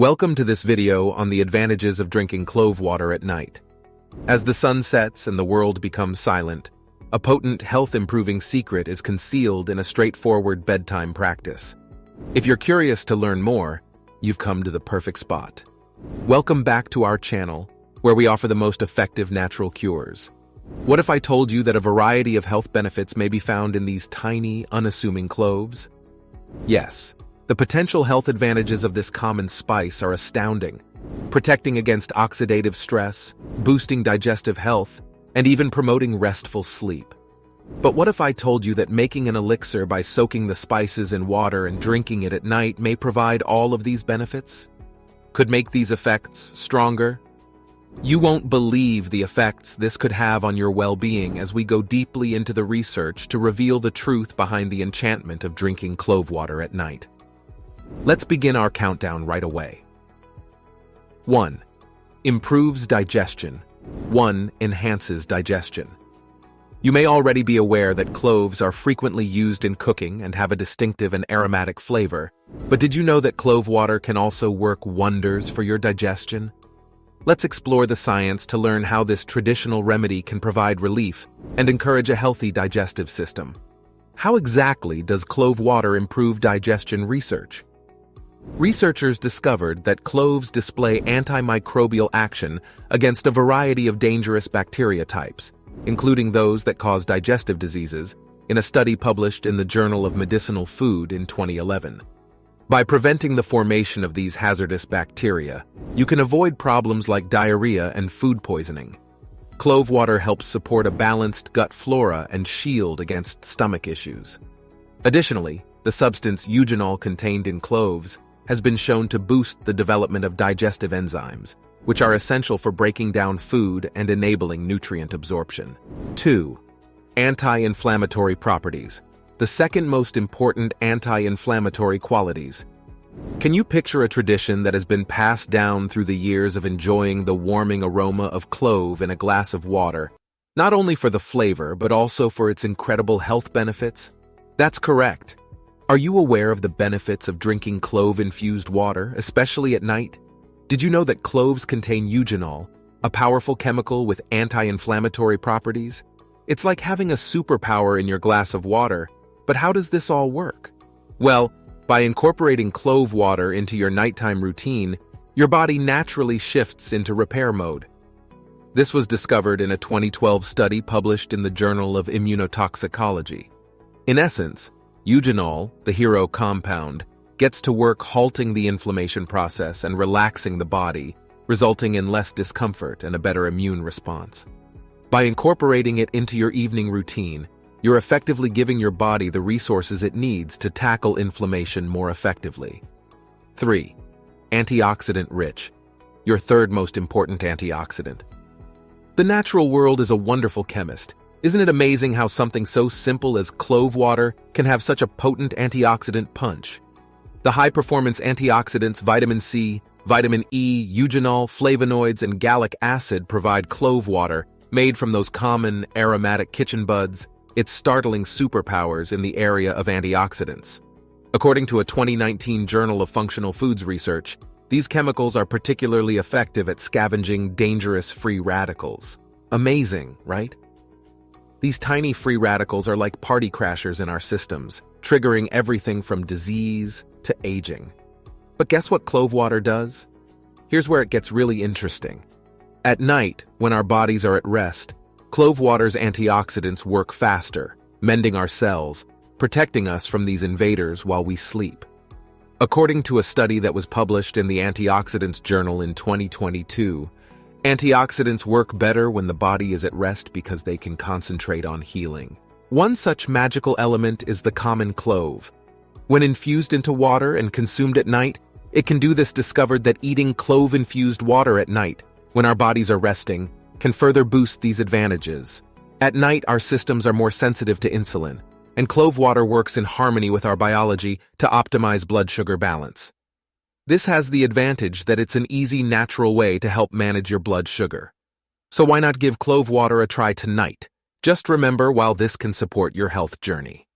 Welcome to this video on the advantages of drinking clove water at night. As the sun sets and the world becomes silent, a potent health-improving secret is concealed in a straightforward bedtime practice. If you're curious to learn more, you've come to the perfect spot. Welcome back to our channel, where we offer the most effective natural cures. What if I told you that a variety of health benefits may be found in these tiny, unassuming cloves? Yes. The potential health advantages of this common spice are astounding, protecting against oxidative stress, boosting digestive health, and even promoting restful sleep. But what if I told you that making an elixir by soaking the spices in water and drinking it at night may provide all of these benefits? Could make these effects stronger? You won't believe the effects this could have on your well-being as we go deeply into the research to reveal the truth behind the enchantment of drinking clove water at night. Let's begin our countdown right away. 1. Improves digestion. 1. Enhances digestion. You may already be aware that cloves are frequently used in cooking and have a distinctive and aromatic flavor, but did you know that clove water can also work wonders for your digestion? Let's explore the science to learn how this traditional remedy can provide relief and encourage a healthy digestive system. How exactly does clove water improve digestion research? Researchers discovered that cloves display antimicrobial action against a variety of dangerous bacteria types, including those that cause digestive diseases, in a study published in the Journal of Medicinal Food in 2011. By preventing the formation of these hazardous bacteria, you can avoid problems like diarrhea and food poisoning. Clove water helps support a balanced gut flora and shield against stomach issues. Additionally, the substance eugenol contained in cloves has been shown to boost the development of digestive enzymes, which are essential for breaking down food and enabling nutrient absorption. 2. Anti-inflammatory properties. The second most important anti-inflammatory qualities. Can you picture a tradition that has been passed down through the years of enjoying the warming aroma of clove in a glass of water, not only for the flavor but also for its incredible health benefits? That's correct. Are you aware of the benefits of drinking clove-infused water, especially at night? Did you know that cloves contain eugenol, a powerful chemical with anti-inflammatory properties? It's like having a superpower in your glass of water, but how does this all work? Well, by incorporating clove water into your nighttime routine, your body naturally shifts into repair mode. This was discovered in a 2012 study published in the Journal of Immunotoxicology. In essence, eugenol, the hero compound, gets to work halting the inflammation process and relaxing the body, resulting in less discomfort and a better immune response. By incorporating it into your evening routine, you're effectively giving your body the resources it needs to tackle inflammation more effectively. 3. Antioxidant-rich. Your third most important antioxidant. The natural world is a wonderful chemist. Isn't it amazing how something so simple as clove water can have such a potent antioxidant punch? The high-performance antioxidants vitamin C, vitamin E, eugenol, flavonoids, and gallic acid provide clove water, made from those common, aromatic kitchen buds, its startling superpowers in the area of antioxidants. According to a 2019 Journal of Functional Foods research, these chemicals are particularly effective at scavenging dangerous free radicals. Amazing, right? These tiny free radicals are like party crashers in our systems, triggering everything from disease to aging. But guess what clove water does? Here's where it gets really interesting. At night, when our bodies are at rest, clove water's antioxidants work faster, mending our cells, protecting us from these invaders while we sleep. According to a study that was published in the Antioxidants Journal in 2022, antioxidants work better when the body is at rest because they can concentrate on healing. One such magical element is the common clove. When infused into water and consumed at night, it can do this. Discovered that eating clove-infused water at night, when our bodies are resting, can further boost these advantages. At night, our systems are more sensitive to insulin, and clove water works in harmony with our biology to optimize blood sugar balance. This has the advantage that it's an easy, natural way to help manage your blood sugar. So why not give clove water a try tonight? Just remember, while this can support your health journey,